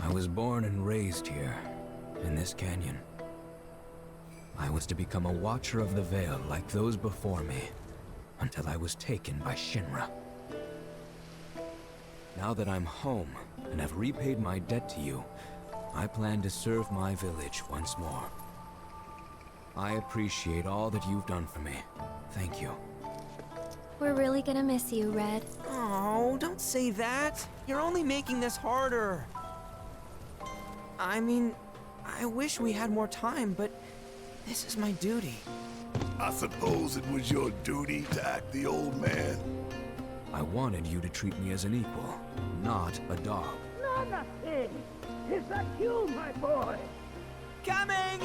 I was born and raised here, in this canyon. I was to become a watcher of the Veil like those before me, until I was taken by Shinra. Now that I'm home, and have repaid my debt to you, I plan to serve my village once more. I appreciate all that you've done for me. Thank you. We're really gonna miss you, Red. Oh, don't say that. You're only making this harder. I mean, I wish we had more time, but this is my duty. I suppose it was your duty to act the old man. I wanted you to treat me as an equal, not a dog. Nanaki! Is that you, my boy? Coming!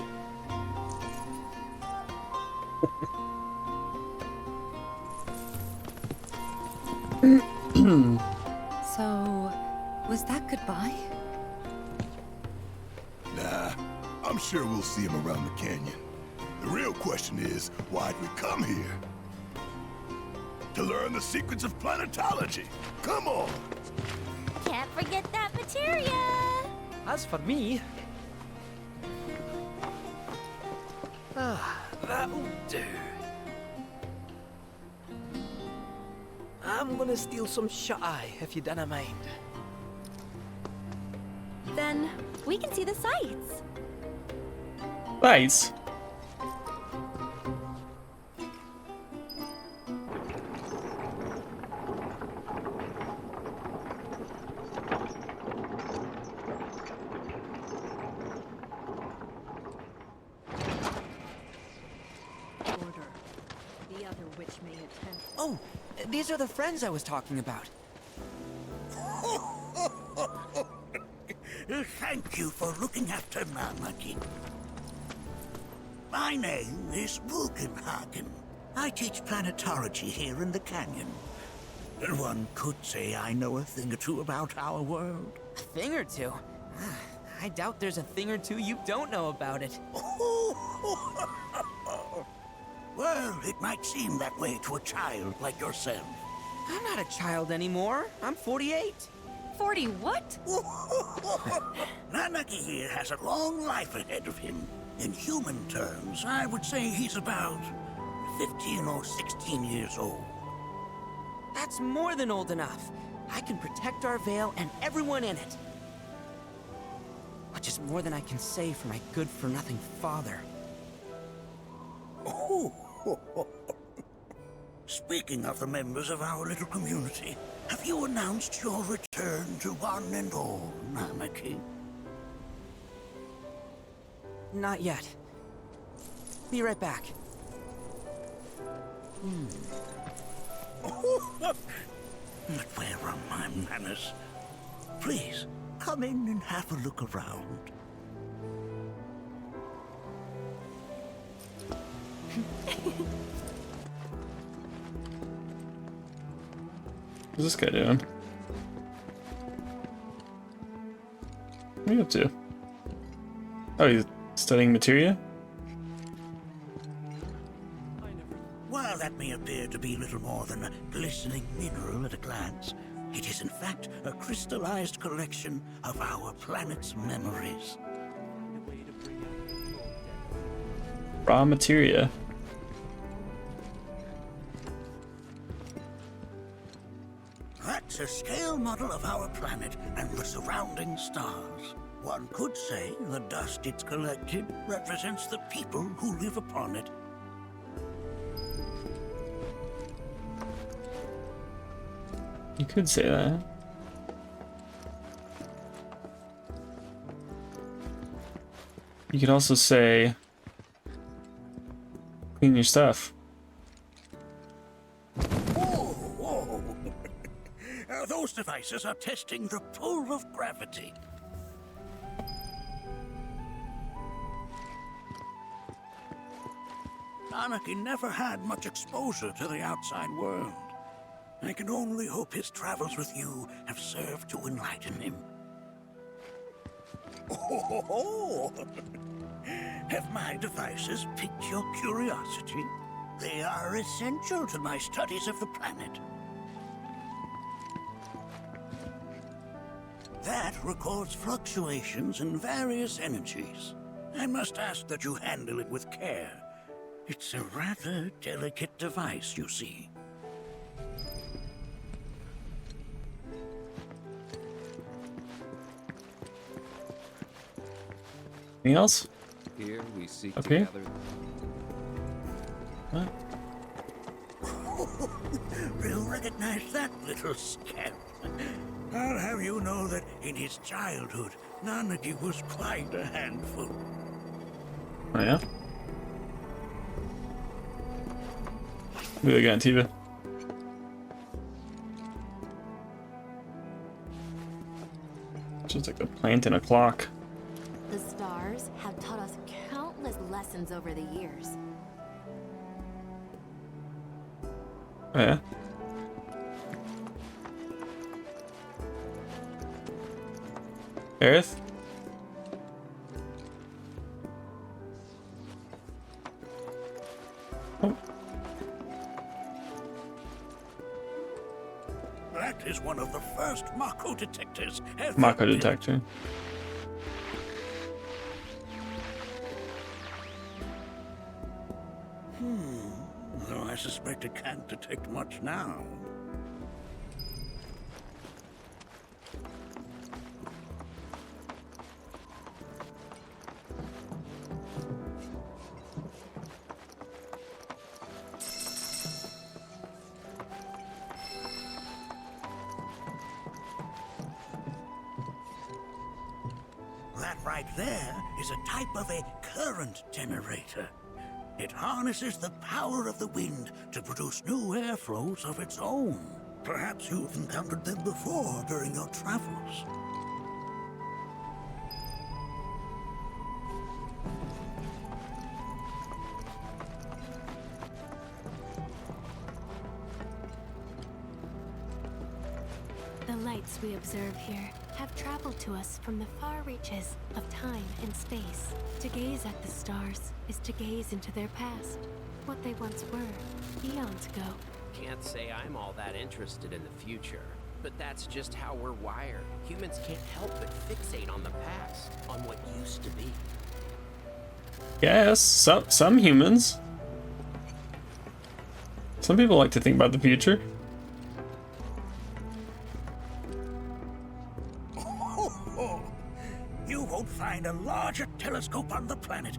So, was that goodbye? Nah, I'm sure we'll see him around the canyon. The real question is, why'd we come here? To learn the secrets of planetology. Come on! Can't forget that materia! As for me... that'll do. I'm gonna steal some shut-eye, if you don't mind. Then we can see the sights. Nice. Oh, these are the friends I was talking about. Thank you for looking after Nanaki. My name is Bugenhagen. I teach planetology here in the canyon. One could say I know a thing or two about our world. A thing or two? I doubt there's a thing or two you don't know about it. Well, it might seem that way to a child like yourself. I'm not a child anymore. I'm 48. 40 what? Nanaki here has a long life ahead of him. In human terms, I would say he's about 15 or 16 years old. That's more than old enough. I can protect our Veil and everyone in it. Which is more than I can say for my good-for-nothing father. Speaking of the members of our little community, have you announced your return to one and all, Nanaki? Not yet. Be right back. But where are my manners? Please, come in and have a look around. What's this guy doing? What are you up to? Oh, he's studying materia? While that may appear to be little more than a glistening mineral at a glance, it is in fact a crystallized collection of our planet's memories. Raw materia. That's a scale model of our planet and the surrounding stars. One could say the dust it's collected represents the people who live upon it. You could say that. You could also say, clean your stuff. Whoa, whoa. no. Those devices are testing the pull of gravity. Nanaki never had much exposure to the outside world. I can only hope his travels with you have served to enlighten him. Oh, have my devices piqued your curiosity? They are essential to my studies of the planet. That records fluctuations in various energies. I must ask that you handle it with care. It's a rather delicate device, you see. Anything else? Here we seek Up to here? gather. What? We'll recognize that little scamp. I'll have you know that in his childhood, Nanaki was quite a handful. Oh yeah? What do they got on TV? Just like a plant and a clock. The stars have taught us countless lessons over the years. Oh yeah? Earth? Oh, That is one of the first Mako detectors ever Mako built. detector. Though I suspect it can't detect much now. That right there is a type of a current generator. It harnesses the power of the wind to produce new airflows of its own. Perhaps you've encountered them before during your travels. The lights we observe here have traveled to us from the far reaches of time and space. To gaze at the stars is to gaze into their past, what they once were, eons ago. Can't say I'm all that interested in the future, but that's just how we're wired. Humans can't help but fixate on the past, on what used to be. Yes, some humans. Some people like to think about the future. You won't find a larger telescope on the planet.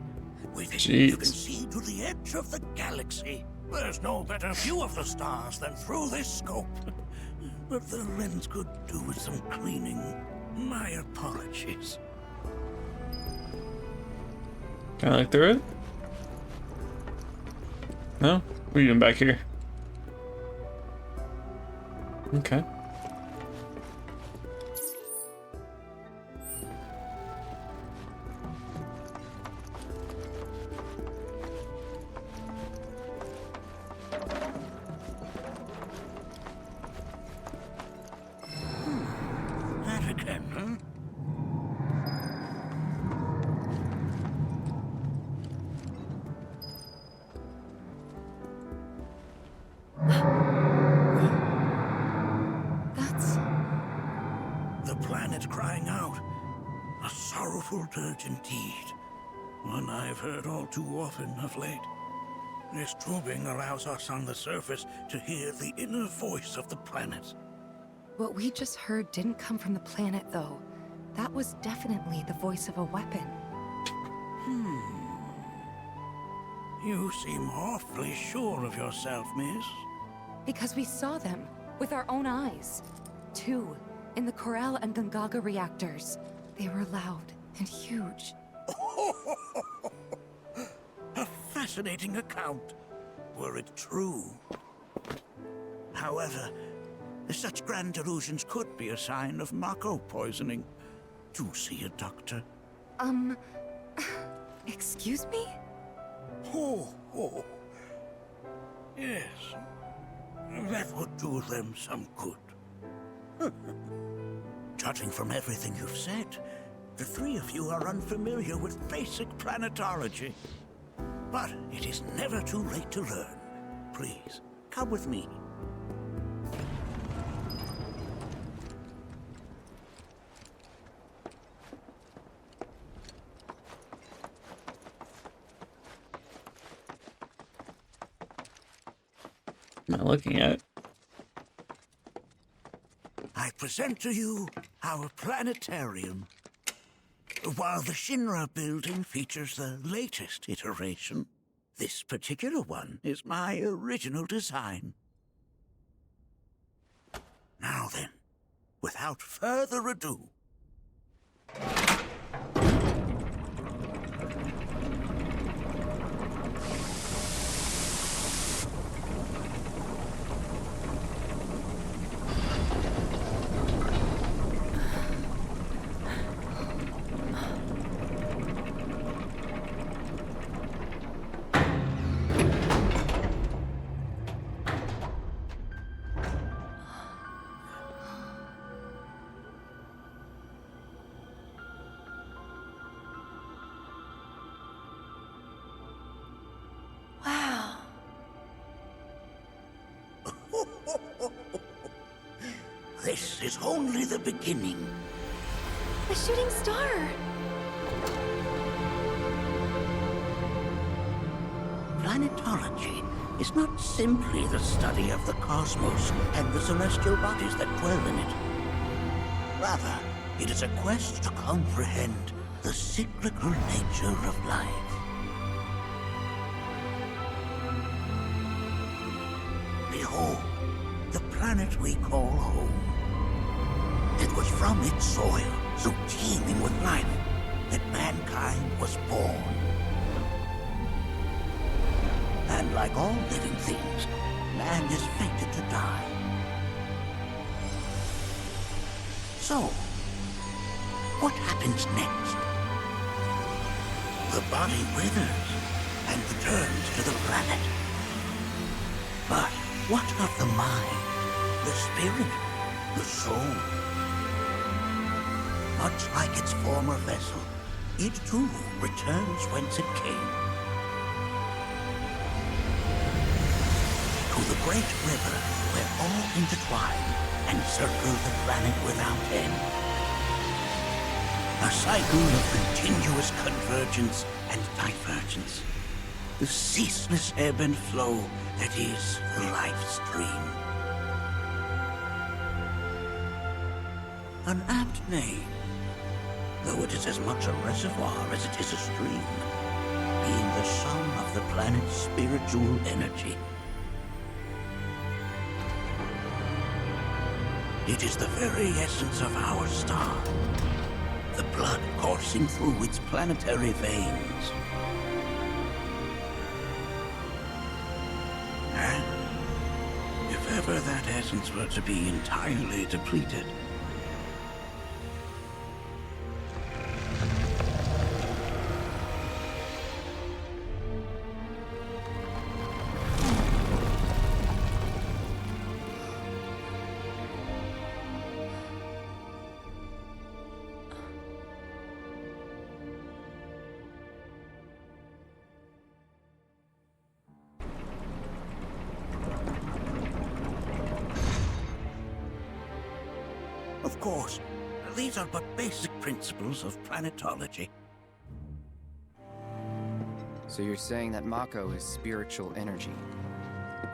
With it, Jeez. you can see to the edge of the galaxy. There's no better view of the stars than through this scope. But the lens could do with some cleaning. My apologies. Can I look through it? No? What are you doing back here? Okay. That again, huh? That's... The planet crying out. A sorrowful dirge indeed. One I've heard all too often of late. This tubing allows us on the surface to hear the inner voice of the planet. What we just heard didn't come from the planet, though. That was definitely the voice of a weapon. You seem awfully sure of yourself, miss. Because we saw them with our own eyes. Two, in the Corel and Gungaga reactors. They were loud and huge. A fascinating account, were it true. However, Such grand delusions could be a sign of Mako poisoning. Do see a doctor. Excuse me? Oh. Yes. That would do them some good. Judging from everything you've said, the three of you are unfamiliar with basic planetology. But it is never too late to learn. Please, come with me. Am I looking at? I present to you our planetarium. While the Shinra building features the latest iteration, this particular one is my original design. Now then, without further ado, Wow. this is only the beginning. A shooting star! Planetology is not simply the study of the cosmos and the celestial bodies that dwell in it. Rather, it is a quest to comprehend the cyclical nature of life. Behold, the planet we call home. It was from its soil, so teeming with life, that mankind was born. And like all living things, man is fated to die. So, what happens next? The body withers and returns to the planet. But what of the mind, the spirit, the soul? Much like its former vessel, it too returns whence it came. To the great river where all intertwine and circle the planet without end. A cycle of continuous convergence and divergence. The ceaseless ebb and flow that is the life stream. An apt name, though it is as much a reservoir as it is a stream, being the sum of the planet's spiritual energy. It is the very essence of our star, the blood coursing through its planetary veins. And if ever that essence were to be entirely depleted, of course, these are but basic principles of planetology. So you're saying that Mako is spiritual energy,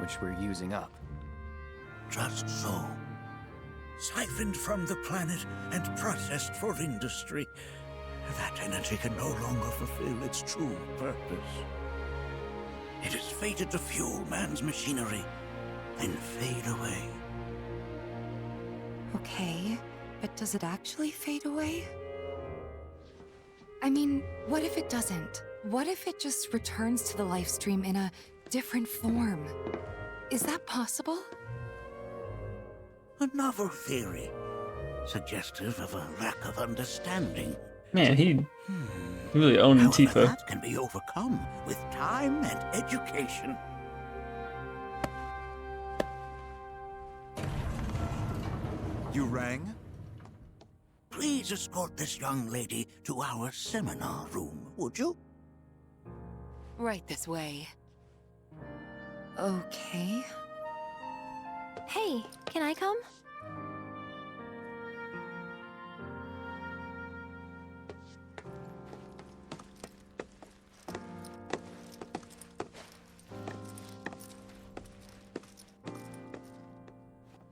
which we're using up? Just so. Siphoned from the planet and processed for industry, that energy can no longer fulfill its true purpose. It is fated to fuel man's machinery and fade away. Okay, but does it actually fade away? I mean, what if it doesn't? What if it just returns to the life stream in a different form? Is that possible? A novel theory, suggestive of a lack of understanding. Man, he really owned However, Tifa. that can be overcome with time and education. You rang? Please escort this young lady to our seminar room, would you? Right this way. Okay. Hey, can I come?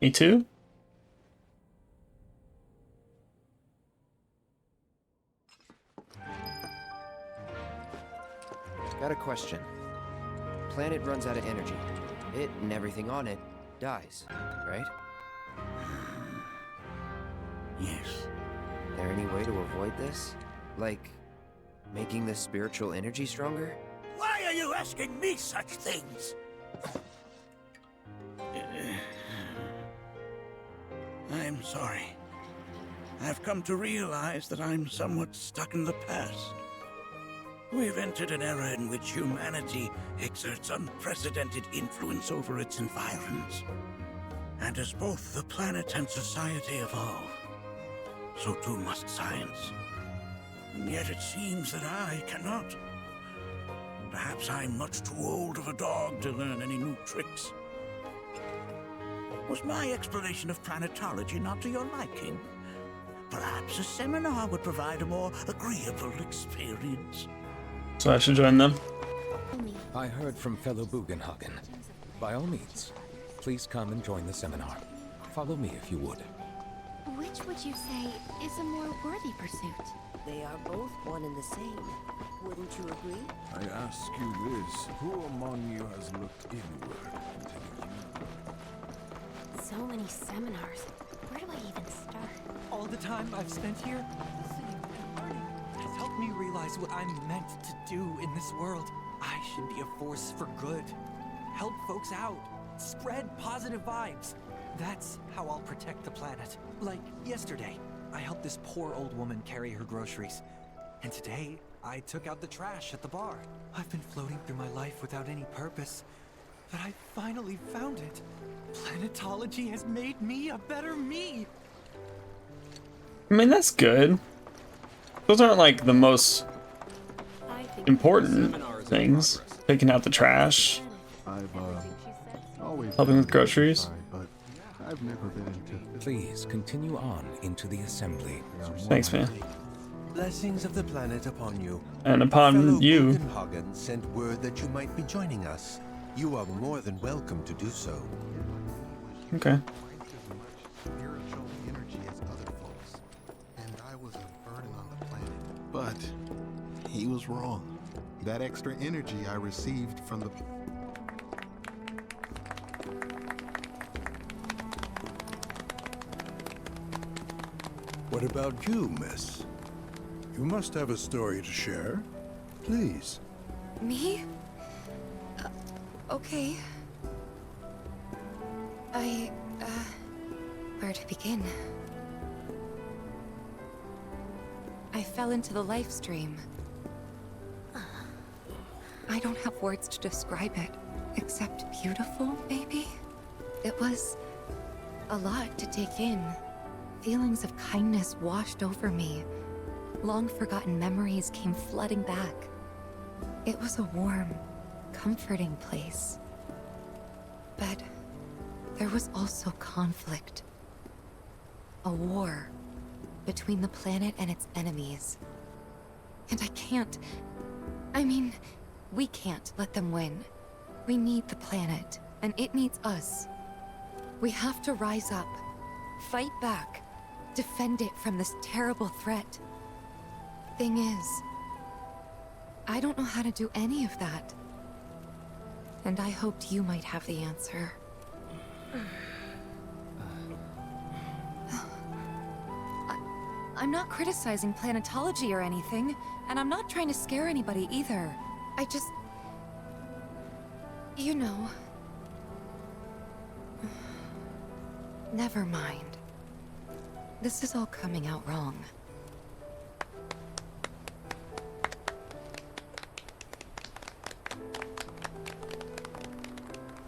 Me too? Got a question. Planet runs out of energy. It and everything on it dies, right? Yes. There any way to avoid this? Like, making the spiritual energy stronger? Why are you asking me such things? I'm sorry. I've come to realize that I'm somewhat stuck in the past. We've entered an era in which humanity exerts unprecedented influence over its environs. And as both the planet and society evolve, so too must science. And yet it seems that I cannot. Perhaps I'm much too old of a dog to learn any new tricks. Was my explanation of planetology not to your liking? Perhaps a seminar would provide a more agreeable experience. So I should join them. I heard from fellow Bugenhagen. By all means, please come and join the seminar. Follow me if you would. Which would you say is a more worthy pursuit? They are both one and the same. Wouldn't you agree? I ask you this, who among you has looked inward until you... So many seminars. Where do I even start? All the time I've spent here, listening and learning, has helped me realize what I'm meant to do in this world. I should be a force for good. Help folks out. Spread positive vibes. That's how I'll protect the planet. Like yesterday, I helped this poor old woman carry her groceries. And today, I took out the trash at the bar. I've been floating through my life without any purpose, but I finally found it. Planetology has made me a better me. I mean, that's good. Those aren't like the most important things. Taking out the trash, I've always helping with groceries. but I've never been into... Please continue on into the assembly. Thanks, man. Blessings of the planet upon you. And upon Fellow you. Bugenhagen sent word that you might be joining us. You are more than welcome to do so. Okay. Spiritual energy as other folks, and I was a burden on the planet. But he was wrong. That extra energy I received from the... What about you, miss? You must have a story to share. Please. Me? Okay. Where to begin? I fell into the life stream. I don't have words to describe it, except beautiful, maybe? It was a lot to take in. Feelings of kindness washed over me. Long-forgotten memories came flooding back. It was a warm, comforting place. But there was also conflict. A war between the planet and its enemies. And we can't let them win. We need the planet, and it needs us. We have to rise up, fight back, defend it from this terrible threat. Thing is, I don't know how to do any of that. And I hoped you might have the answer. I'm not criticizing planetology or anything, and I'm not trying to scare anybody either. I just... You know... Never mind. This is all coming out wrong.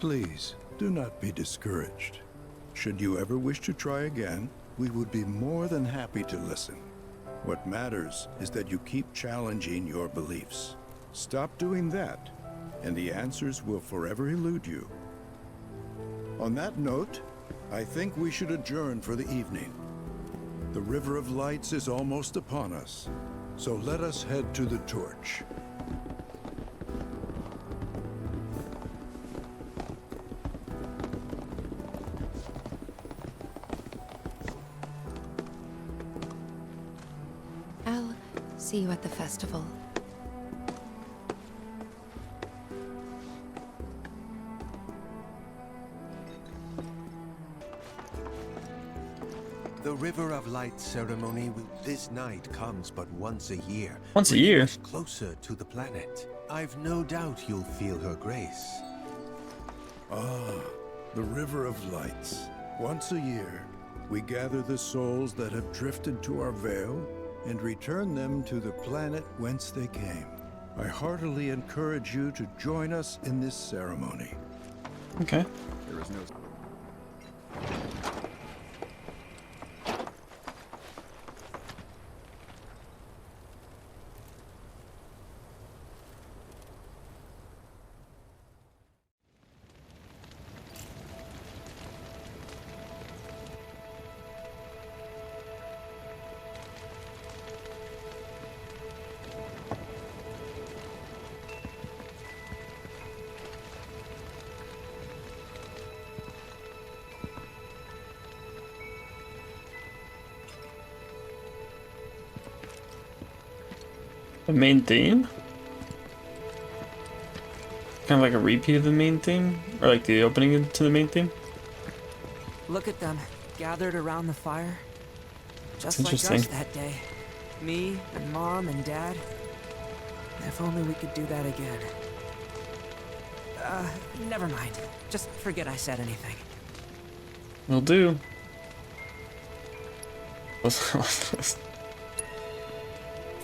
Please, do not be discouraged. Should you ever wish to try again, we would be more than happy to listen. What matters is that you keep challenging your beliefs. Stop doing that, and the answers will forever elude you. On that note, I think we should adjourn for the evening. The River of Lights is almost upon us, so let us head to the torch. I'll see you at the festival. The River of Light ceremony this night comes but once a year. Once a year? Much closer to the planet. I've no doubt you'll feel her grace. Ah, the River of Lights. Once a year, we gather the souls that have drifted to our veil and return them to the planet whence they came. I heartily encourage you to join us in this ceremony. Okay. There is no... The main theme? Kind of like a repeat of the main theme? Or like the opening to the main theme? Look at them, gathered around the fire. Just That's like us interesting. that day. Me and Mom and Dad. If only we could do that again. Never mind. Just forget I said anything. Will do.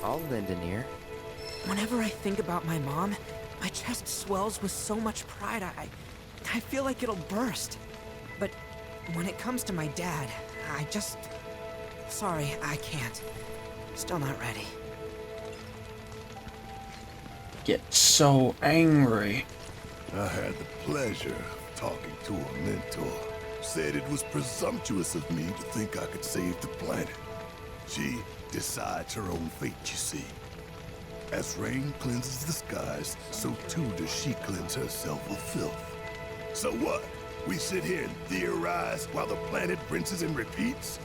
I'll lend an ear. Whenever I think about my mom, my chest swells with so much pride, I feel like it'll burst. But when it comes to my dad, I just... Sorry, I can't. Still not ready. Get so angry. I had the pleasure of talking to a mentor. Said it was presumptuous of me to think I could save the planet. She decides her own fate, you see. As rain cleanses the skies, so too does she cleanse herself of filth. So what? We sit here and theorize while the planet rinses and repeats?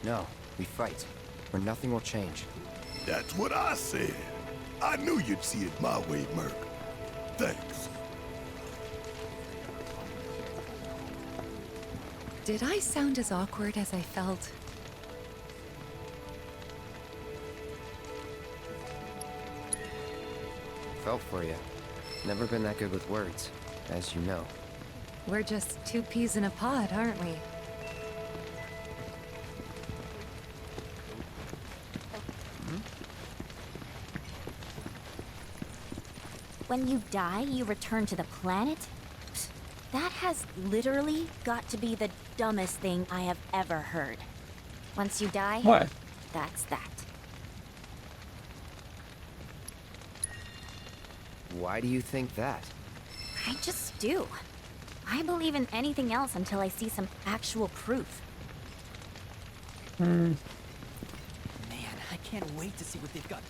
No, we fight, or nothing will change. That's what I said. I knew you'd see it my way, Merc. Thanks. Did I sound as awkward as I felt? Felt for you. Never been that good with words, as you know. We're just two peas in a pod, aren't we? When you die, you return to the planet? Psst, that has literally got to be the dumbest thing I have ever heard. Once you die, What? that's that. Why do you think that? I just do. I believe in anything else until I see some actual proof. Man, I can't wait to see what they've got.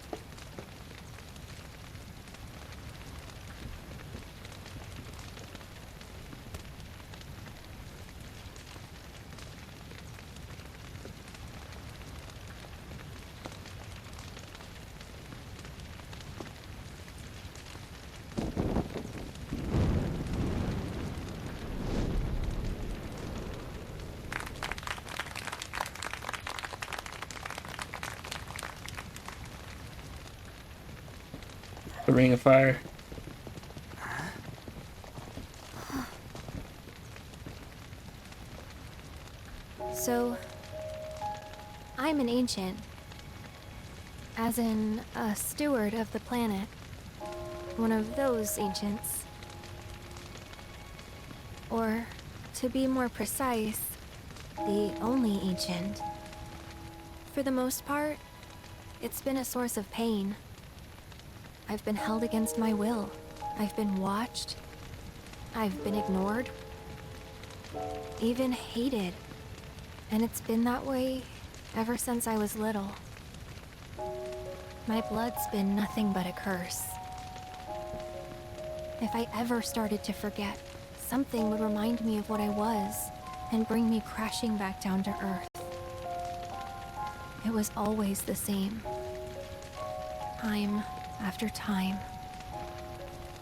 The Ring of Fire. So, I'm an ancient. As in, a steward of the planet. One of those ancients. Or, to be more precise, the only ancient. For the most part, it's been a source of pain. I've been held against my will. I've been watched. I've been ignored. Even hated. And it's been that way ever since I was little. My blood's been nothing but a curse. If I ever started to forget, something would remind me of what I was and bring me crashing back down to Earth. It was always the same. Time after time.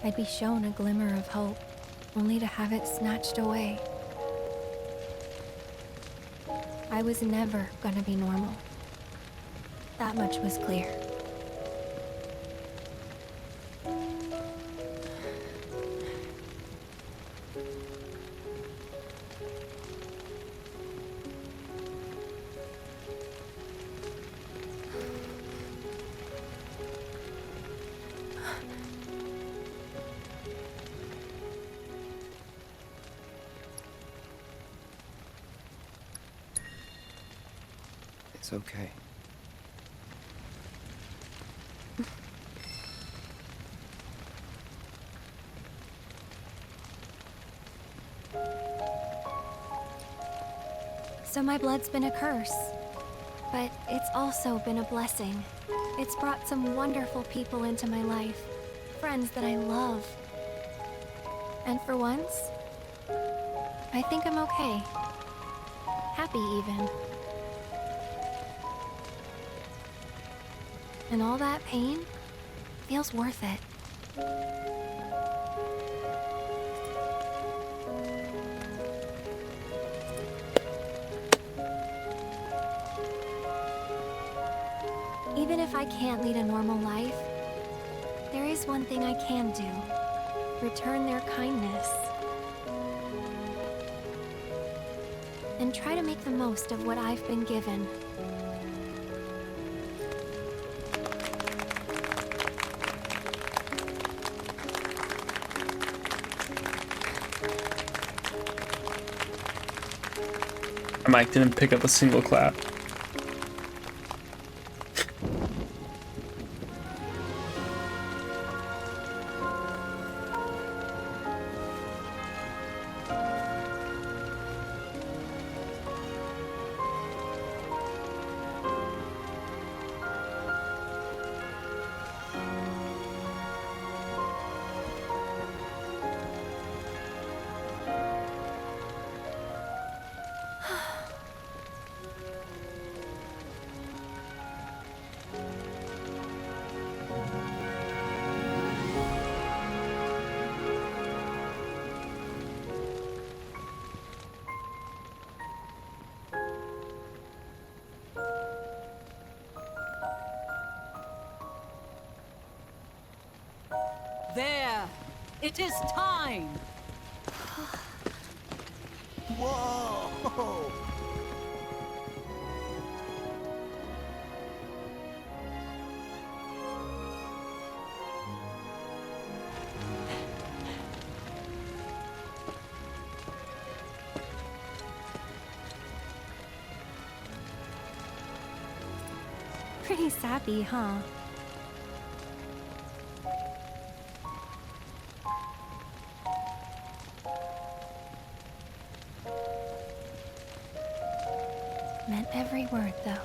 I'd be shown a glimmer of hope, only to have it snatched away. I was never gonna be normal. That much was clear. It's okay. So my blood's been a curse. But it's also been a blessing. It's brought some wonderful people into my life. Friends that I love. And for once, I think I'm okay. Happy even. And all that pain feels worth it. Even if I can't lead a normal life, there is one thing I can do. Return their kindness. And try to make the most of what I've been given. My mic didn't pick up a single clap. There! It is time! Whoa! Pretty sappy, huh? Meant every word, though.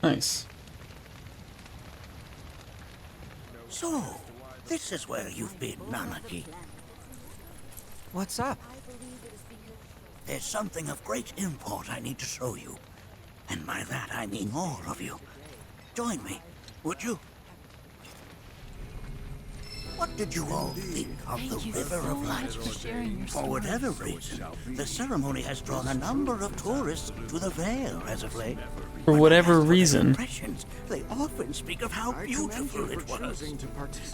Nice. So, this is where you've been, Nanaki. What's up? There's something of great import I need to show you. And by that I mean all of you. Join me, would you? What Did you all think of the River of Light? For whatever reason, the ceremony has drawn a number of tourists to the Vale as of late. For whatever reason. Impressions, they often speak of how beautiful it was.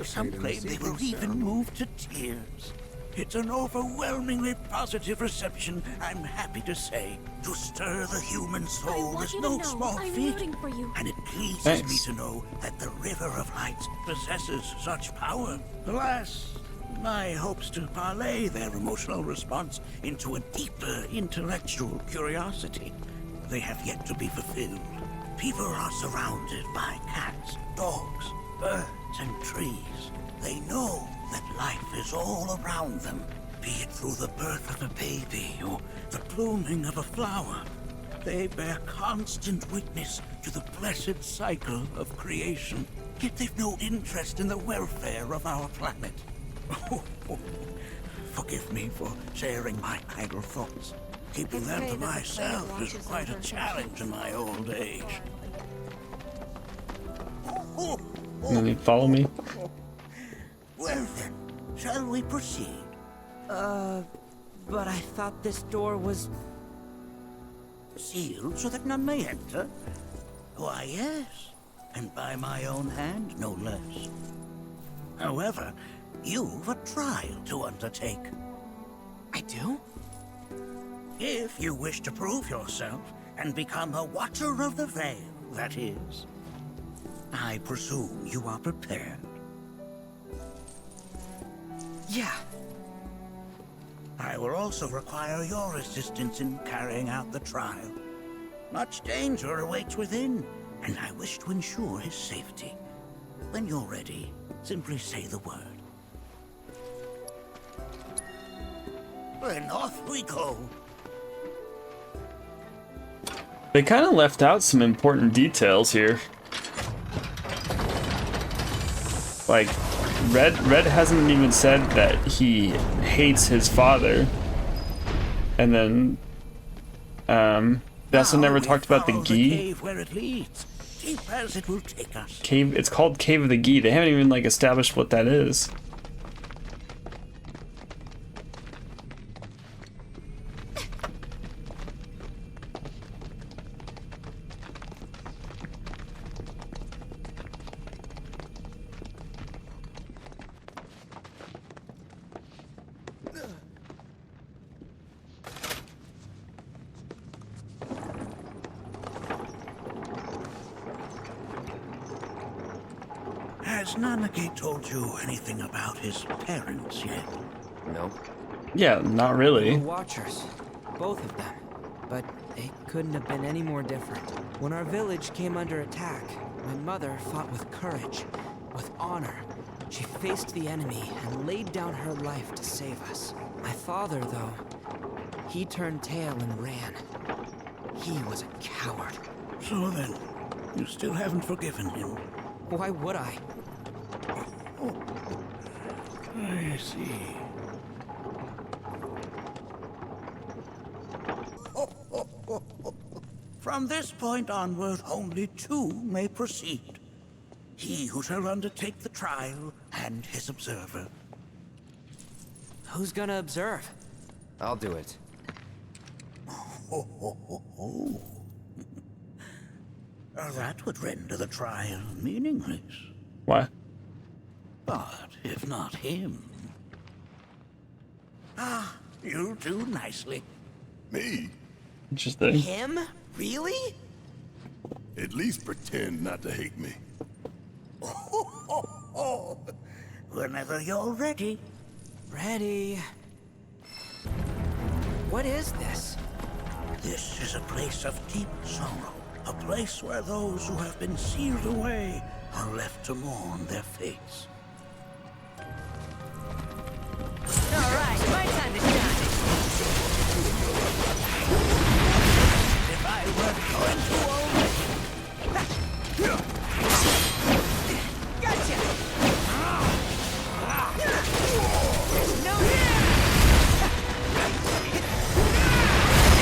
Some claim they were even moved to tears. It's an overwhelmingly positive reception, I'm happy to say. To stir the human soul is no small feat, and it pleases me to know that the River of Light possesses such power. Alas, my hopes to parlay their emotional response into a deeper intellectual curiosity, they have yet to be fulfilled. People are surrounded by cats, dogs, birds, and trees. They know that life is all around them, be it through the birth of a baby or the blooming of a flower. They bear constant witness to the blessed cycle of creation, yet they've no interest in the welfare of our planet. Forgive me for sharing my idle thoughts. Keeping them to myself is quite a challenge in my old age. And then you follow me? Well then, shall we proceed? But I thought this door was... Sealed so that none may enter? Why, yes. And by my own hand, no less. However, you've a trial to undertake. I do? If you wish to prove yourself and become a Watcher of the Vale, that is. I presume you are prepared. Yeah. I will also require your assistance in carrying out the trial. Much danger awaits within, and I wish to ensure his safety. When you're ready, simply say the word. Then off we go. They kind of left out some important details here. Like, Red hasn't even said that he hates his father. And then, they also never talked about the Gi. Cave where it leads, deep as it will take us. Cave, it's called Cave of the Gi. They haven't even, like, established what that is. Has Nanaki told you anything about his parents yet? No. Yeah, not really. The Watchers. Both of them. But it couldn't have been any more different. When our village came under attack, my mother fought with courage, with honor. She faced the enemy and laid down her life to save us. My father, though, he turned tail and ran. He was a coward. So then, you still haven't forgiven him? Why would I? I see. From this point onward, only two may proceed. He who shall undertake the trial, and his observer. Who's gonna observe? I'll do it. That would render the trial meaningless. Why? But if not him... Ah, you'll do nicely. Me? Interesting. Him? Really? At least pretend not to hate me. Whenever you're ready. Ready. What is this? This is a place of deep sorrow. A place where those who have been sealed away are left to mourn their fates. Alright, my time to shine. If I weren't going to already. Gotcha! No here!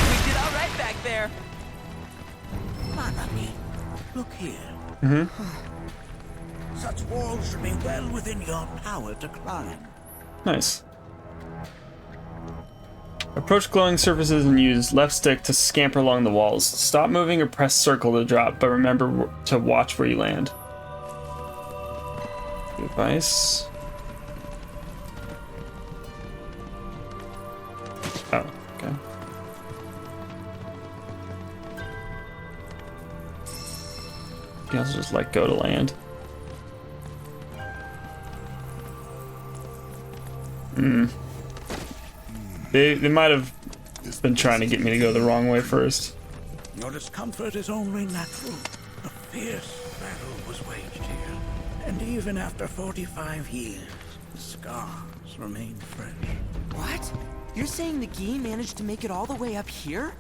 We did alright back there. Nanaki, look here. Mm-hmm. Such walls should be well within your power to climb. Nice. Approach glowing surfaces and use left stick to scamper along the walls. Stop moving or press circle to drop, but remember to watch where you land. Device. Oh, okay. You can also just let go to land. They might have been trying to get me to go the wrong way first. Your discomfort is only natural. A fierce battle was waged here. And even after 45 years, the scars remain fresh. What? You're saying the Gi managed to make it all the way up here?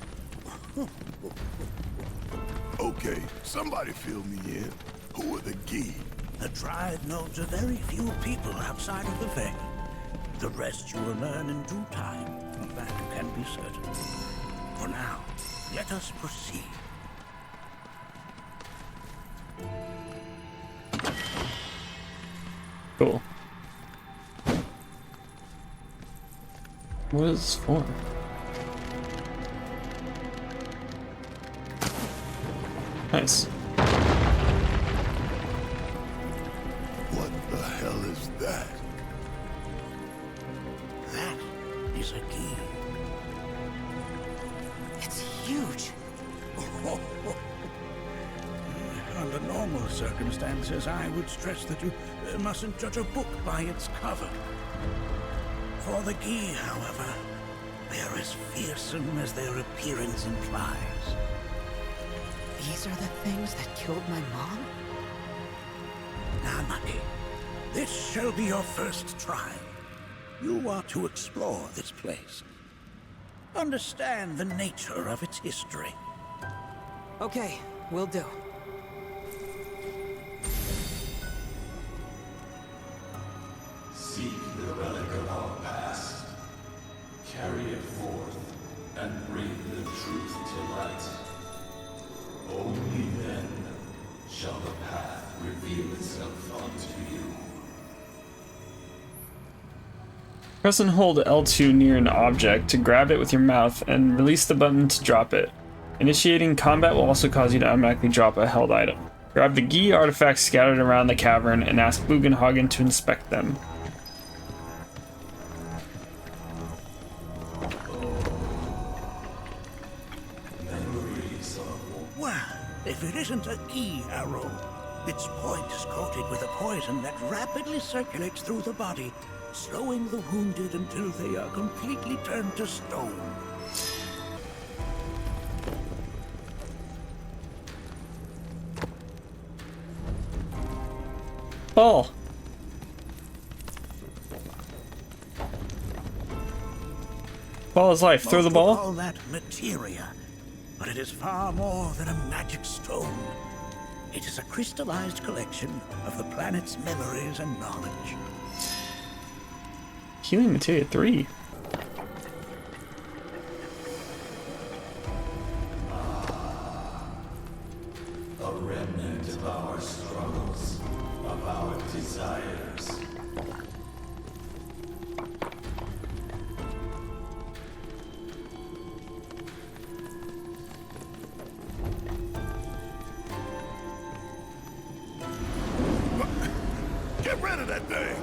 Okay, somebody fill me in. Who are the Gi? The tribe knows a very few people outside of the veil. The rest you will learn in due time. Of that you can be certain. For now, let us proceed. Cool. What is this for? Nice. What the hell is that? That is a key. It's huge. Under normal circumstances, I would stress that you mustn't judge a book by its cover. For the Gi, however, they're as fearsome as their appearance implies. These are the things that killed my mom? Nanaki, this shall be your first trial. You are to explore this place. Understand the nature of its history. Okay, will do. Seek the relic of our past. Carry it forth and bring the truth to light. Only then shall the path reveal itself unto you. Press and hold L2 near an object to grab it with your mouth and release the button to drop it. Initiating combat will also cause you to automatically drop a held item. Grab the Gi artifacts scattered around the cavern and ask Bugenhagen to inspect them. Well, if it isn't a Gi arrow, its point is coated with a poison that rapidly circulates through the body, slowing the wounded until they are completely turned to stone. Ball. Ball is life. Throw the ball. Most will call that materia, but it is far more than a magic stone. It is a crystallized collection of the planet's memories and knowledge. Healing materia 3. A remnant of our struggles, of our desires. Get rid of that thing!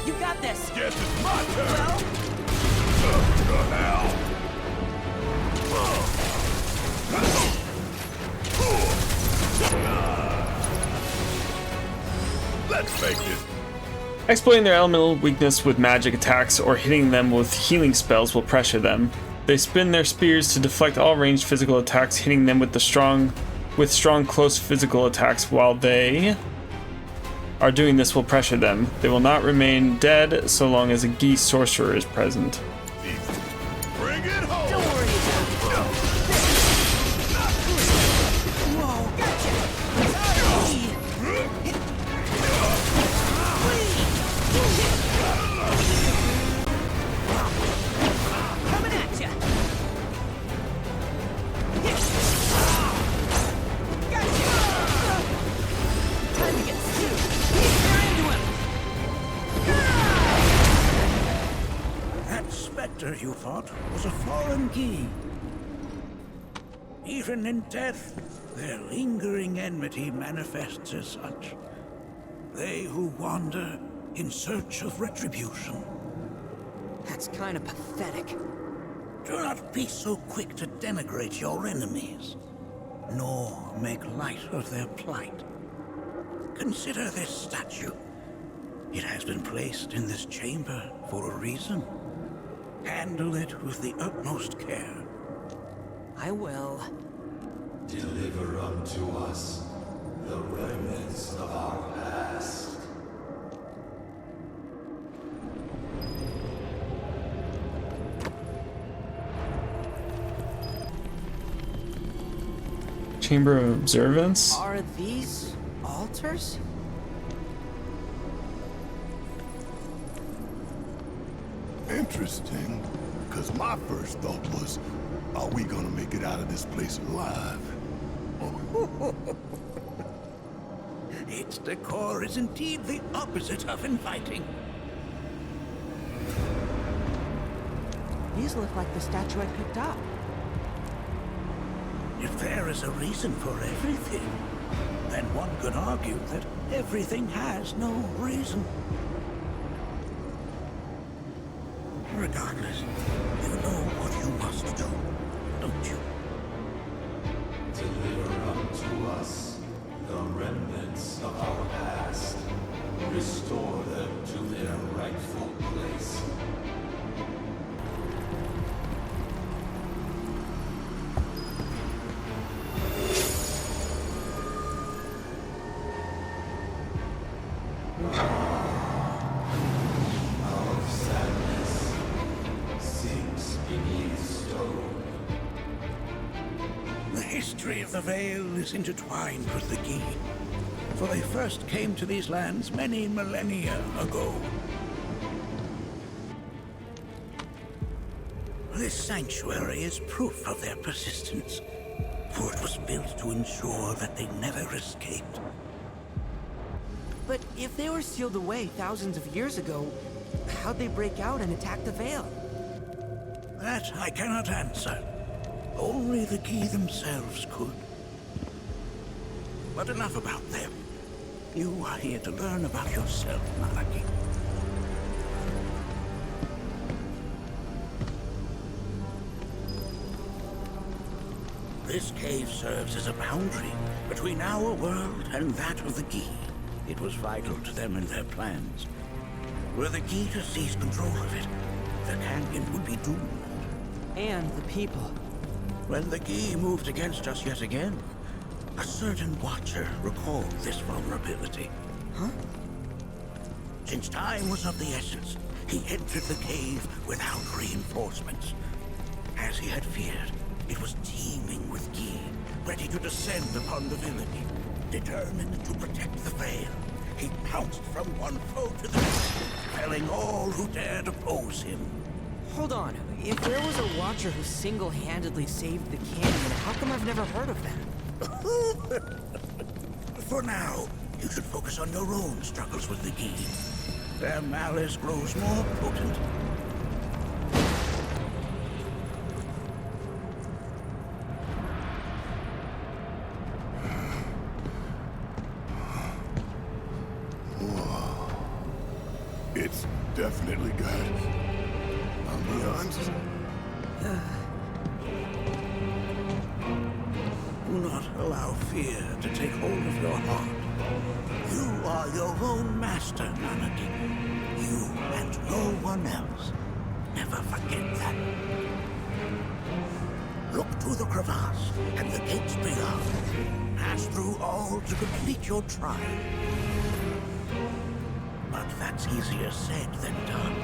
You got this. Guess it's my turn! Well, To hell! Let's make this. Exploiting their elemental weakness with magic attacks or hitting them with healing spells will pressure them. They spin their spears to deflect all ranged physical attacks, hitting them with strong close physical attacks. While they are doing this will pressure them. They will not remain dead so long as a Gi sorcerer is present. Bring it home! don't worry about it. Whoa, gotcha. Sorry. you fought was a foreign key. Even in death, their lingering enmity manifests as such. They who wander in search of retribution. That's kind of pathetic. Do not be so quick to denigrate your enemies, nor make light of their plight. Consider this statue. It has been placed in this chamber for a reason. Handle it with the utmost care. I will. Deliver unto us the remnants of our past. Chamber of Observance? Are these altars? Interesting, because my first thought was, are we gonna make it out of this place alive? Its decor is indeed the opposite of inviting. These look like the statue I picked up. If there is a reason for everything, then one could argue that everything has no reason. Regardless, you know what you must do, don't you? Deliver unto us the remnants of our past. Restore them to their rightful place. Our sadness sinks beneath stone. The history of the Vale is intertwined with the Gi, for they first came to these lands many millennia ago. This sanctuary is proof of their persistence, for it was built to ensure that they never escaped. But if they were sealed away thousands of years ago, how'd they break out and attack the Vale? That I cannot answer. Only the Gi themselves could. But enough about them. You are here to learn about yourself, Nanaki. This cave serves as a boundary between our world and that of the Gi. It was vital to them and their plans. Were the Gi to seize control of it, the canyon would be doomed. And the people. When the Gi moved against us yet again, a certain watcher recalled this vulnerability. Huh? Since time was of the essence, he entered the cave without reinforcements. As he had feared, it was teeming with Gi, ready to descend upon the village. Determined to protect the Vale, he pounced from one foe to the next, felling all who dared oppose him. Hold on. If there was a watcher who single-handedly saved the canyon, how come I've never heard of them? For now, you should focus on your own struggles with the Gi. Their malice grows more potent. It's definitely got ambiance. Do not allow fear to take hold of your heart. You are your own master, Nanaki. You and no one else. Never forget that. Look to the crevasse and the gates beyond. Pass through all to complete your trial. But that's easier said than done.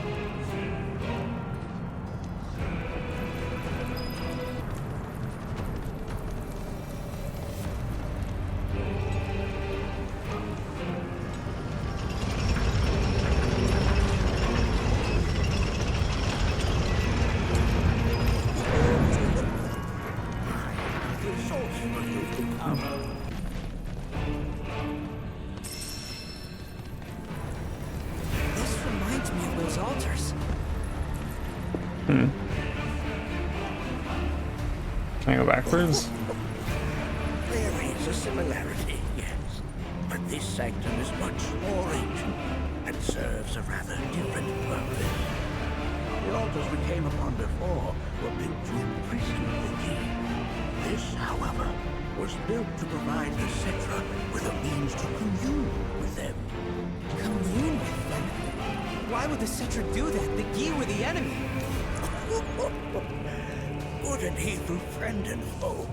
This reminds me of those altars. Hmm. Can I go backwards? There is a similarity, yes. But this sanctum is much more ancient and serves a rather different purpose. The altars we came upon before were built to imprison the key. This, however, was built to provide the Cetra with a means to commune with them. Commune with them? Why would the Cetra do that? The Gi were the enemy. Good and evil, friend and foe.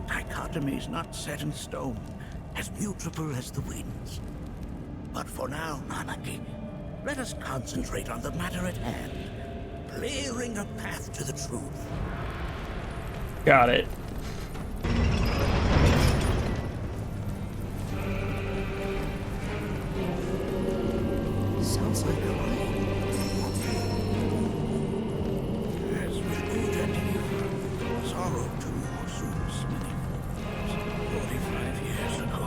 Dichotomy's not set in stone, as mutable as the winds. But for now, Nanaki, let us concentrate on the matter at hand, clearing a path to the truth. Got it. Sounds like crying. As with good and evil, sorrow too assumes many forms. 45 years ago,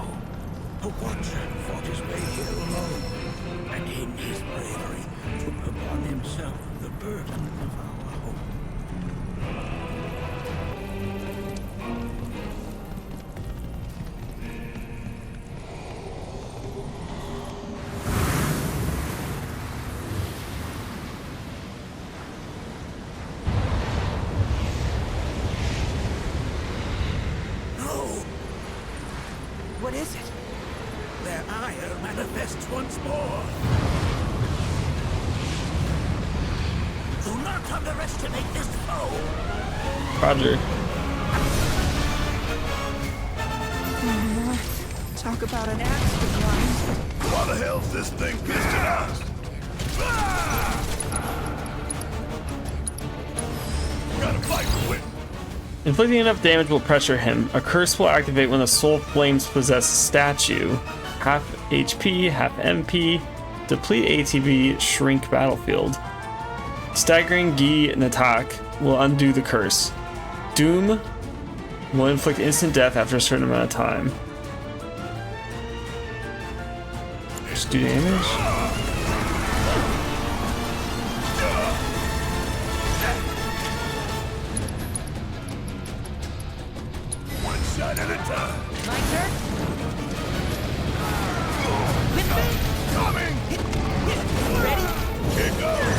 a watcher fought his way here alone, and in his bravery took upon himself the burden of our home. What is it? Their ire manifests once more. Do not underestimate this foe. Roger. Talk about an axe to grind. Why the hell's this thing pissed at us? Gotta fight for it. Inflicting enough damage will pressure him. A curse will activate when the soul flames possess a statue. Half HP, half MP. Deplete ATB, shrink battlefield. Staggering Gi and attack will undo the curse. Doom will inflict instant death after a certain amount of time. Just do damage. At a time. My turn? With me? Coming! Ready? Here goes!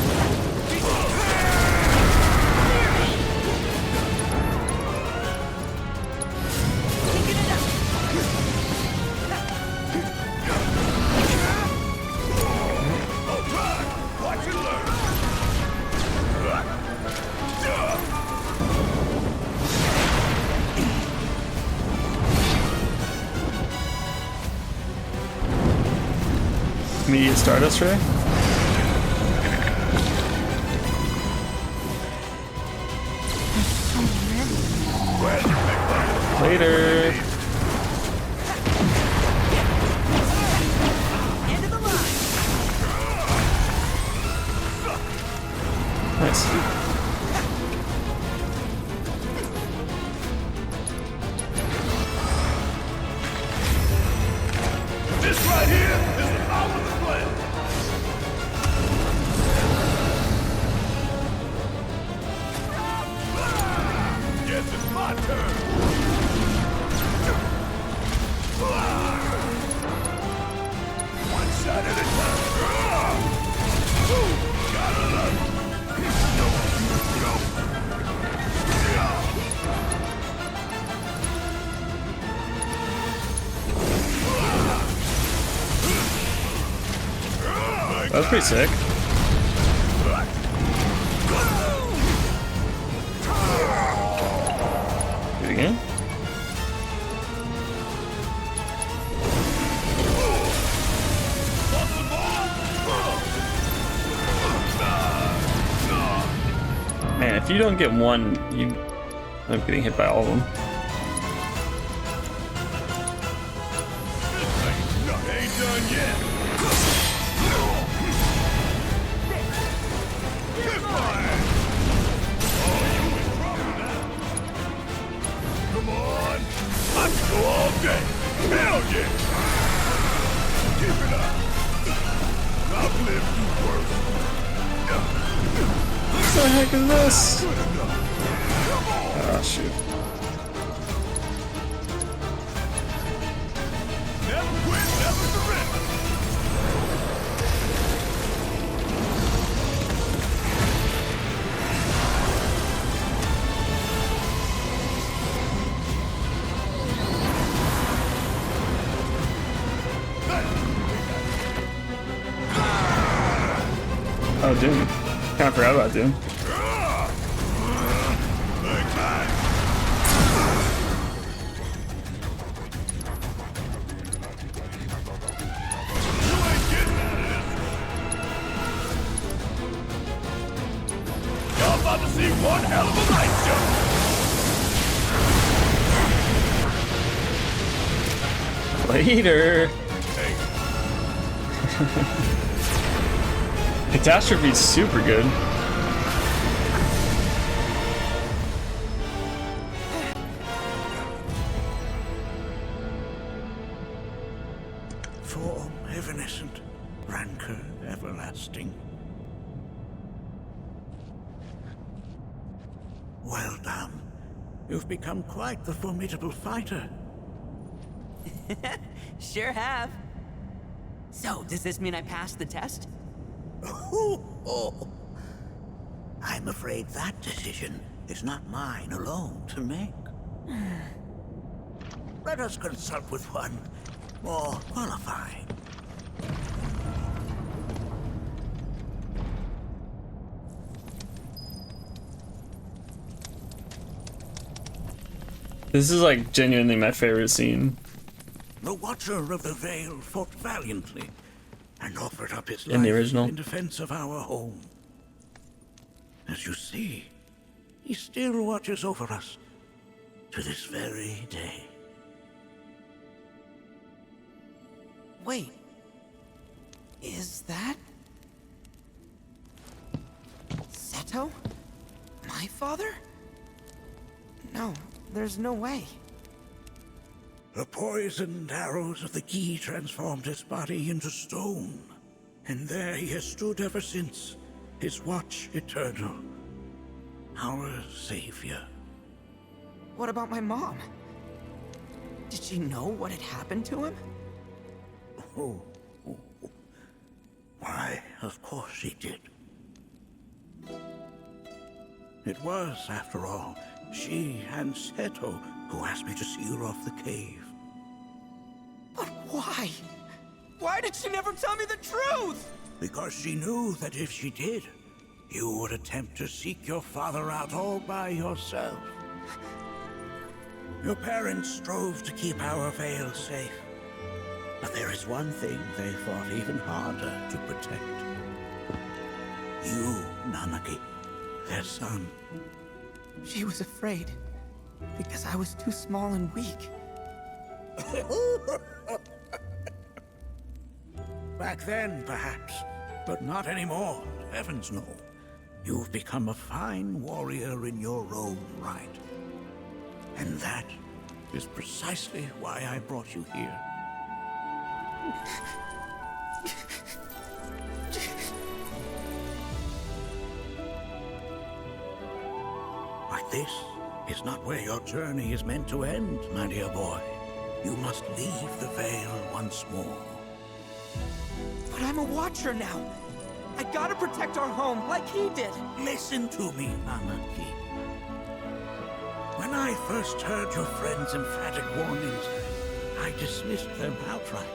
Taking it up! Oh, try! Watch and learn! Immediate Stardust Ray. Later. End of the line! Nice. This right here is the power of the plan. Guess it's my turn. One shot at a time. Gotta love it. That was pretty sick. Do it again. Man, if you don't get one, you end up getting hit by all of them. Ain't done yet. Kiss my ass. Oh, you in trouble now. Come on. I can go all day. Hell yeah. Keep it up. I've lived through worse. What the heck is this? Good enough. Come on. Ah, shoot. Oh, Doom. Kind of forgot about Doom. Y'all about to see one hell of a light show. Later. Catastrophe's super good. Form evanescent, rancor everlasting. Well done. You've become quite the formidable fighter. Sure have. So, does this mean I passed the test? I'm afraid that decision is not mine alone to make. Let us consult with one more qualified. This is like genuinely my favorite scene. The Watcher of the Veil fought valiantly and offered up his In life the original. in defense of our home. As you see, he still watches over us to this very day. Wait. Is that... Seto? My father? No, there's no way. The poisoned arrows of the key transformed his body into stone, and there he has stood ever since, his watch eternal, our savior. What about my mom? Did she know what had happened to him? Why, of course she did. It was, after all, she and Seto who asked me to seal off the cave. But why? Why did she never tell me the truth? Because she knew that if she did, you would attempt to seek your father out all by yourself. Your parents strove to keep our veil safe. But there is one thing they fought even harder to protect. You, Nanaki, their son. She was afraid. Because I was too small and weak. Back then, perhaps, but not anymore. Heavens no. You've become a fine warrior in your own right. And that is precisely why I brought you here. Like this is not where your journey is meant to end, my dear boy. You must leave the Veil once more. But I'm a Watcher now. I gotta protect our home like he did. Listen to me, Nanaki. When I first heard your friend's emphatic warnings, I dismissed them outright.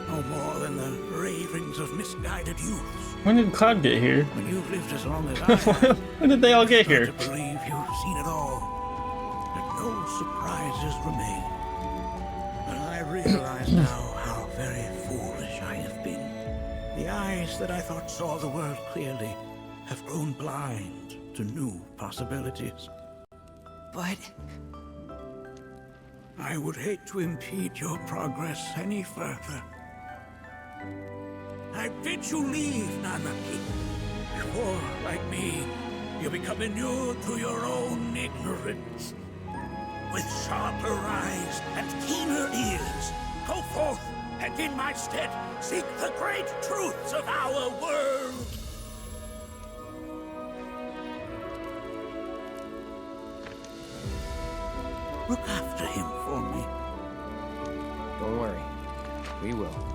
No more than the ravings of misguided youths. When did Cloud get here? When you've lived as long as I have, when did they all get here? to believe you've seen it all, that no surprises remain. But I realize now how very foolish I have been. The eyes that I thought saw the world clearly have grown blind to new possibilities. But... I would hate to impede your progress any further. I bid you leave, Nanaki, before, like me, you become inured to your own ignorance. With sharper eyes and keener ears, go forth and in my stead seek the great truths of our world. Look after him for me. Don't worry. We will.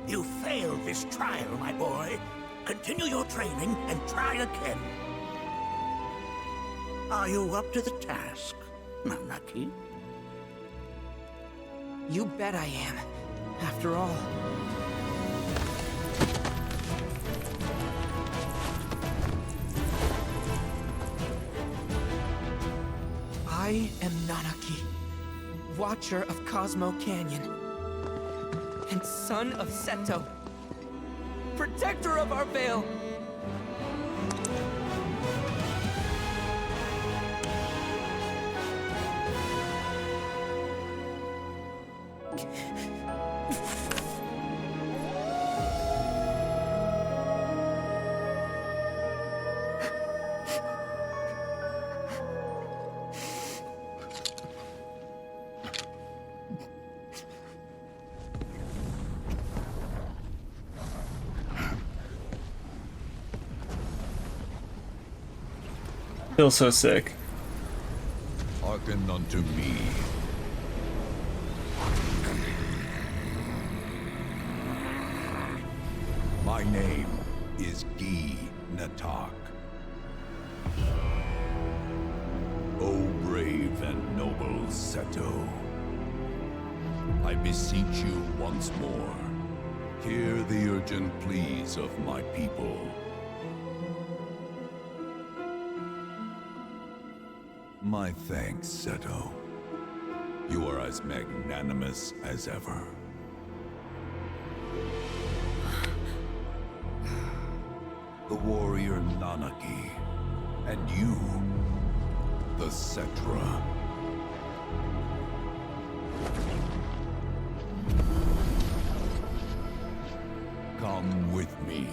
You failed this trial, my boy. Continue your training and try again. Are you up to the task, Nanaki? You bet I am. After all. I am Nanaki, Watcher of Cosmo Canyon, and son of Seto, Protector of our Vale. Feel so sick. Hearken unto me. My name is Gi Natak. O brave and noble Seto, I beseech you once more, hear the urgent pleas of my people. My thanks, Seto. You are as magnanimous as ever. The warrior Nanaki, and you, the Cetra. Come with me.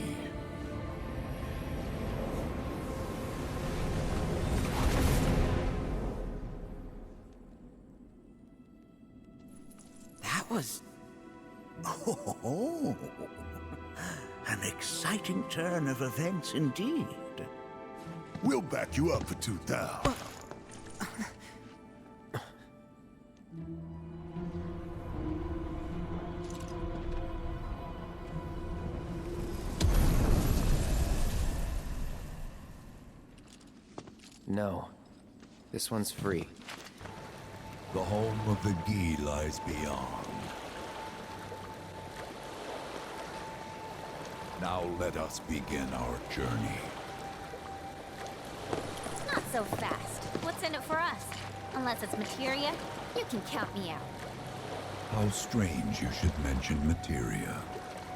That was... Oh, an exciting turn of events indeed. We'll back you up for 2,000. No. This one's free. The home of the Gi lies beyond. Now let us begin our journey. Not so fast. What's in it for us? Unless it's materia, you can count me out. How strange you should mention materia.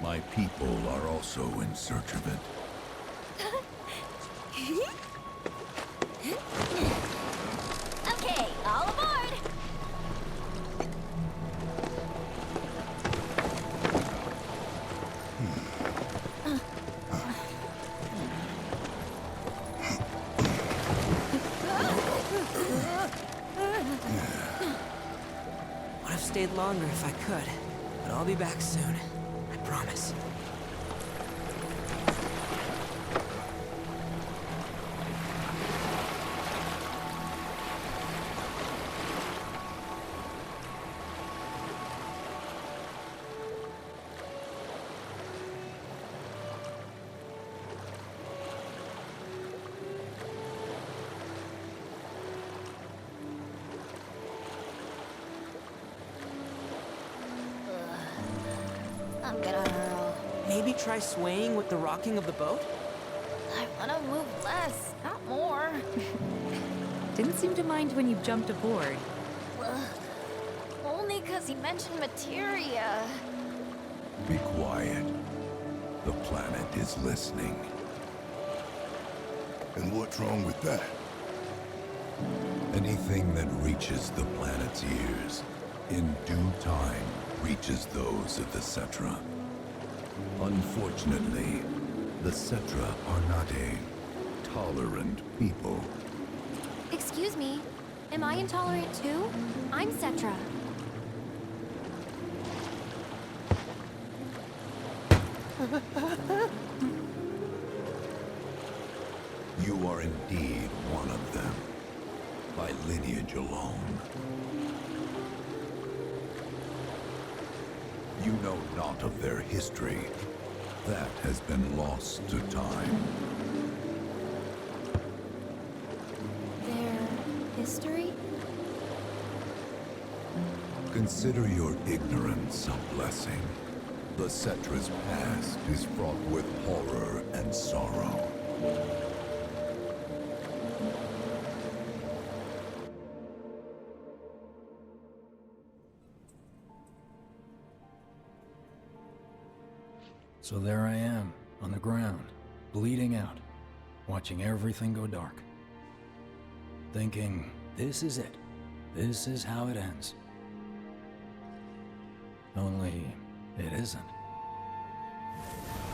My people are also in search of it. Okay, all aboard! Would have stayed longer if I could, but I'll be back soon. I promise. I'm gonna hurl. Maybe try swaying with the rocking of the boat? I wanna move less, not more. Didn't seem to mind when you jumped aboard. Only 'cause he mentioned materia. Be quiet. The planet is listening. And what's wrong with that? Anything that reaches the planet's ears, in due time, reaches those of the Cetra. Unfortunately, the Cetra are not a tolerant people. Excuse me, am I intolerant too? I'm Cetra. You are indeed one of them, by lineage alone. You know not of their history. That has been lost to time. Their history? Consider your ignorance a blessing. The Cetra's past is fraught with horror and sorrow. So there I am, on the ground, bleeding out, watching everything go dark. Thinking, this is it. This is how it ends. Only, it isn't.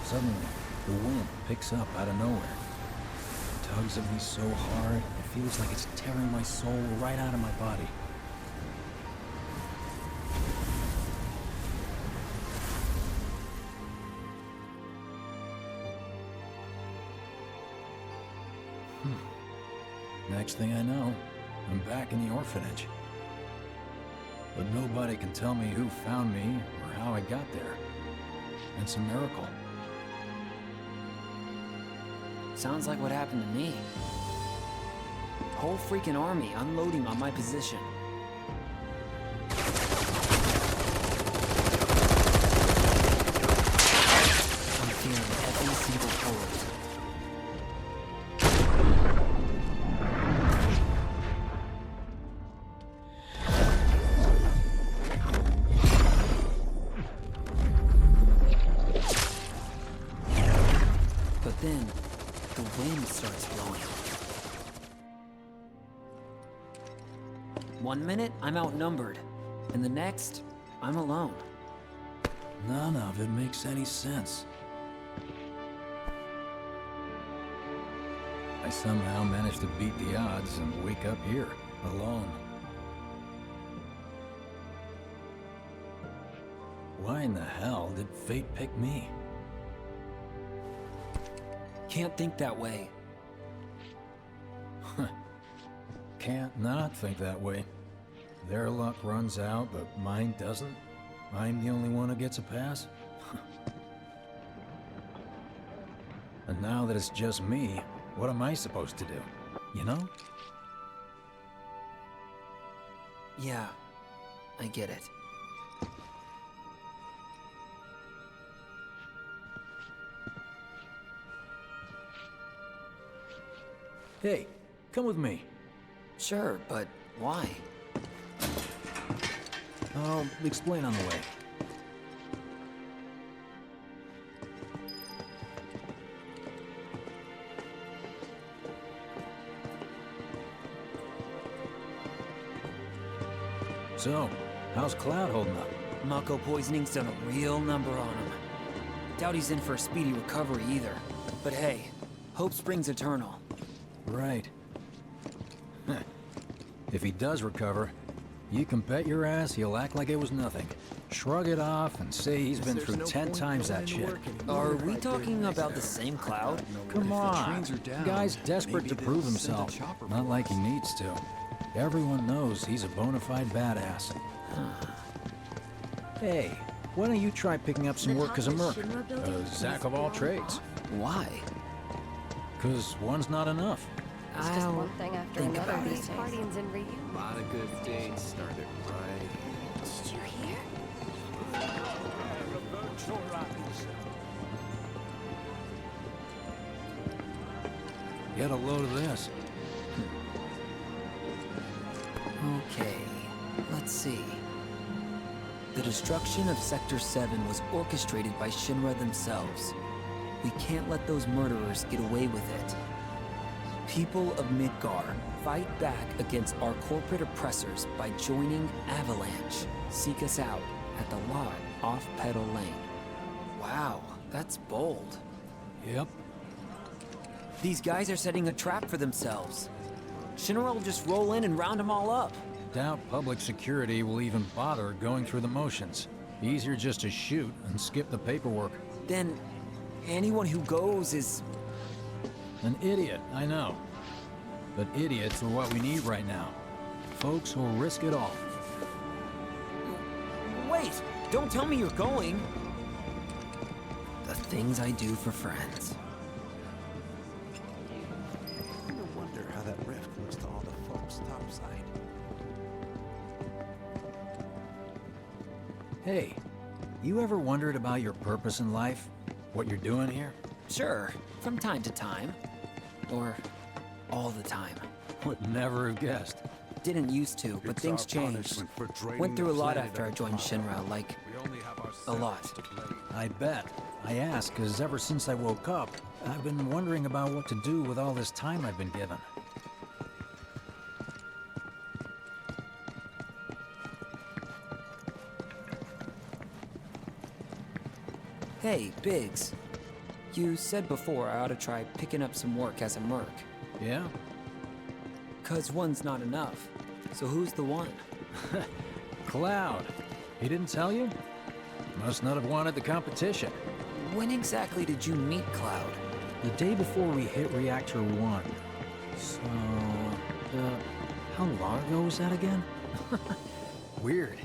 Suddenly, the wind picks up out of nowhere. It tugs at me so hard, it feels like it's tearing my soul right out of my body. Next thing I know, I'm back in the orphanage. But nobody can tell me who found me or how I got there. It's a miracle. Sounds like what happened to me. Whole freaking army unloading on my position. I'm feeling every single bullet. Then, the wind starts blowing. 1 minute, I'm outnumbered. And the next, I'm alone. None of it makes any sense. I somehow managed to beat the odds and wake up here, alone. Why in the hell did fate pick me? Can't think that way. Can't not think that way. Their luck runs out, but mine doesn't. I'm the only one who gets a pass. And now that it's just me, what am I supposed to do? You know? Yeah, I get it. Hey, come with me. Sure, but why? I'll explain on the way. So, how's Cloud holding up? Mako poisoning's done a real number on him. Doubt he's in for a speedy recovery either. But hey, hope springs eternal. Right. If he does recover, you can bet your ass he'll act like it was nothing. Shrug it off and say he's been through 10 times that shit. Are we talking about the same Cloud? Come on. The guy's desperate to prove himself. Not like he needs to. Everyone knows he's a bona fide badass. Hey, why don't you try picking up some work as a merc? A Zack of all trades. Why? Because one's not enough. It's just one thing after another these days. Partying's in Rio. A lot of good things started right. Did you hear? Get a load of this. Okay, let's see. The destruction of Sector 7 was orchestrated by Shinra themselves. We can't let those murderers get away with it. People of Midgar, fight back against our corporate oppressors by joining Avalanche. Seek us out at the lot off Petal Lane. Wow, that's bold. Yep. These guys are setting a trap for themselves. Shinra will just roll in and round them all up. Doubt public security will even bother going through the motions. Easier just to shoot and skip the paperwork. Then, anyone who goes is... An idiot, I know. But idiots are what we need right now. Folks who'll risk it all. Wait! Don't tell me you're going! The things I do for friends. No wonder how that rift looks to all the folks topside. Hey, you ever wondered about your purpose in life? What you're doing here? Sure, from time to time. Or all the time. Would never have guessed. Didn't used to, but things changed. Went through a lot after I joined Shinra, like, a lot. I bet. I ask, because ever since I woke up, I've been wondering about what to do with all this time I've been given. Hey, Biggs. You said before I ought to try picking up some work as a merc. Yeah? 'Cause one's not enough. So who's the one? Cloud. He didn't tell you? Must not have wanted the competition. When exactly did you meet Cloud? The day before we hit Reactor 1. So, how long ago was that again? Weird.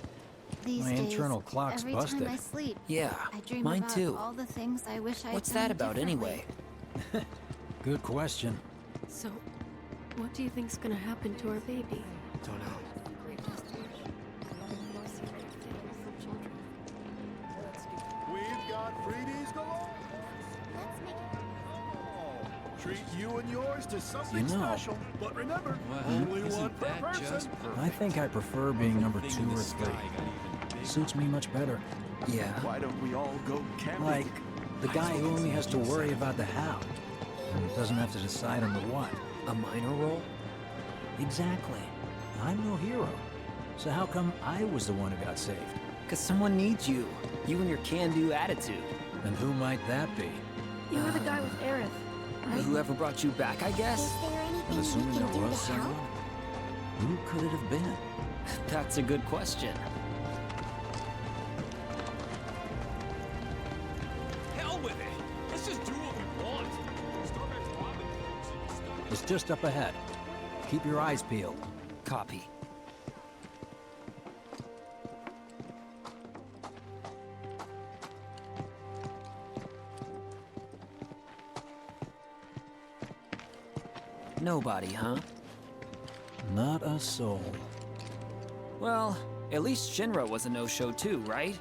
These My days, internal clock's every busted. time I sleep, Yeah, I dream mine about too. all the things I wish I'd What's done that about differently. anyway? Good question. So, what do you think's gonna happen to our baby? Don't know. We've got freebies galore. Treat you and yours to something You know, special. But remember, only one per person. I think I prefer being number 2 or 3. Suits me much better. Yeah. Why don't we all go camping? Like, the guy who only has to worry about the how, and doesn't have to decide on the what. A minor role? Exactly. I'm no hero. So how come I was the one who got saved? 'Cause someone needs you. You and your can-do attitude. And who might that be? You were the guy with Aerith. Whoever brought you back, I guess? And assuming there was someone, who could it have been? That's a good question. Hell with it! Let's just do what we want! It's just up ahead. Keep your eyes peeled. Copy. Nobody, huh? Not a soul. Well, at least Shinra was a no-show too, right?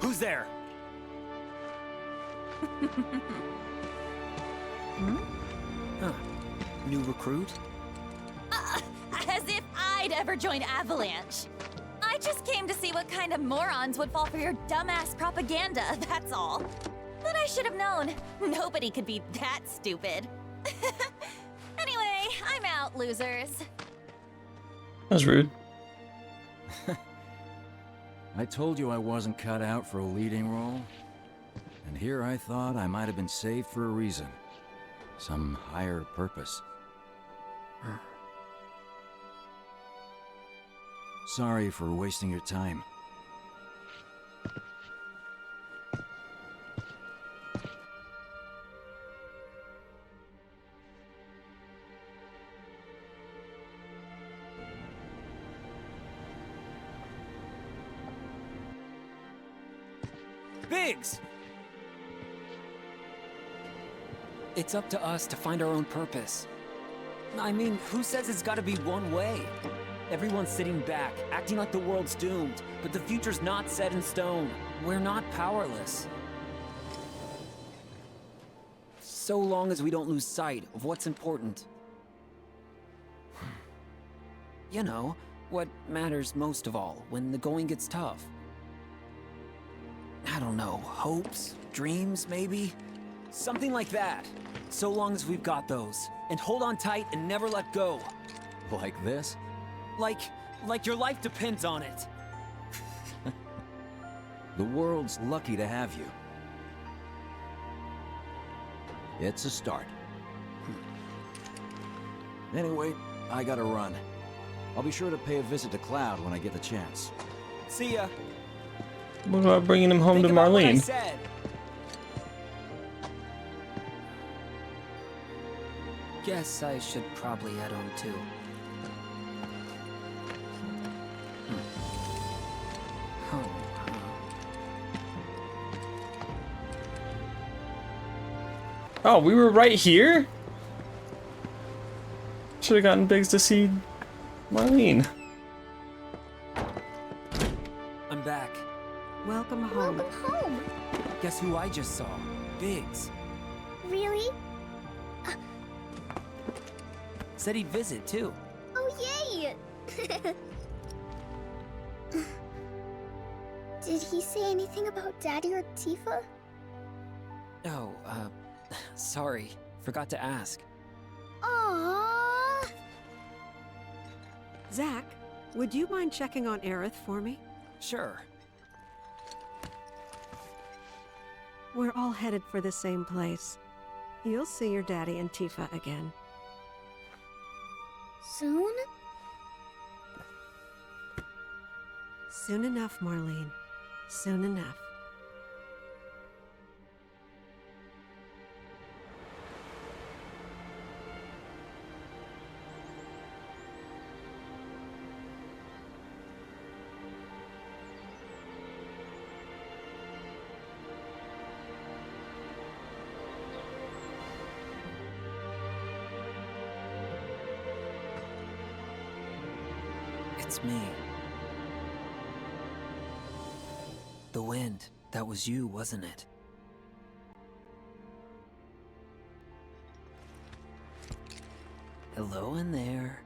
Who's there? Huh. New recruit? As if I'd ever join Avalanche. I just came to see what kind of morons would fall for your dumbass propaganda, that's all. But I should have known. Nobody could be that stupid. Anyway, I'm out, losers. That's rude. I told you I wasn't cut out for a leading role. And here I thought I might have been saved for a reason. Some higher purpose. Sorry for wasting your time. Biggs! It's up to us to find our own purpose. I mean, who says it's gotta be one way? Everyone's sitting back, acting like the world's doomed, but the future's not set in stone. We're not powerless. So long as we don't lose sight of what's important. You know, what matters most of all when the going gets tough. I don't know, hopes, dreams, maybe? Something like that. So long as we've got those. And hold on tight and never let go. Like this? Like your life depends on it. The world's lucky to have you. It's a start. Anyway, I gotta run. I'll be sure to pay a visit to Cloud when I get the chance. See ya. What about bringing him home to What I Marlene? said. Guess I should probably head home too. Oh, we were right here? Should have gotten Biggs to see Marlene. Guess who I just saw? Biggs. Really? Said he'd visit, too. Oh, yay! Did he say anything about Daddy or Tifa? Oh, sorry. Forgot to ask. Aww! Zack, would you mind checking on Aerith for me? Sure. We're all headed for the same place. You'll see your daddy and Tifa again. Soon? Soon enough, Marlene. Soon enough. It's me. The wind. That was you, wasn't it? Hello in there.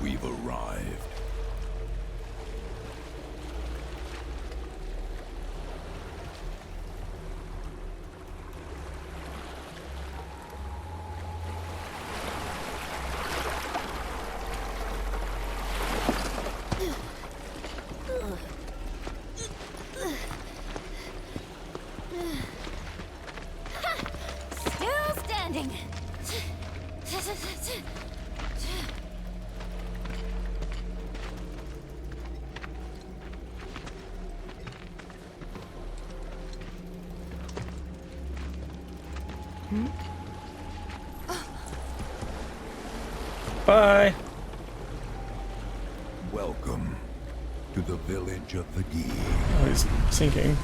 We've arrived. Still standing. Bye. Welcome to the village of the Gi. Oh, he's sinking.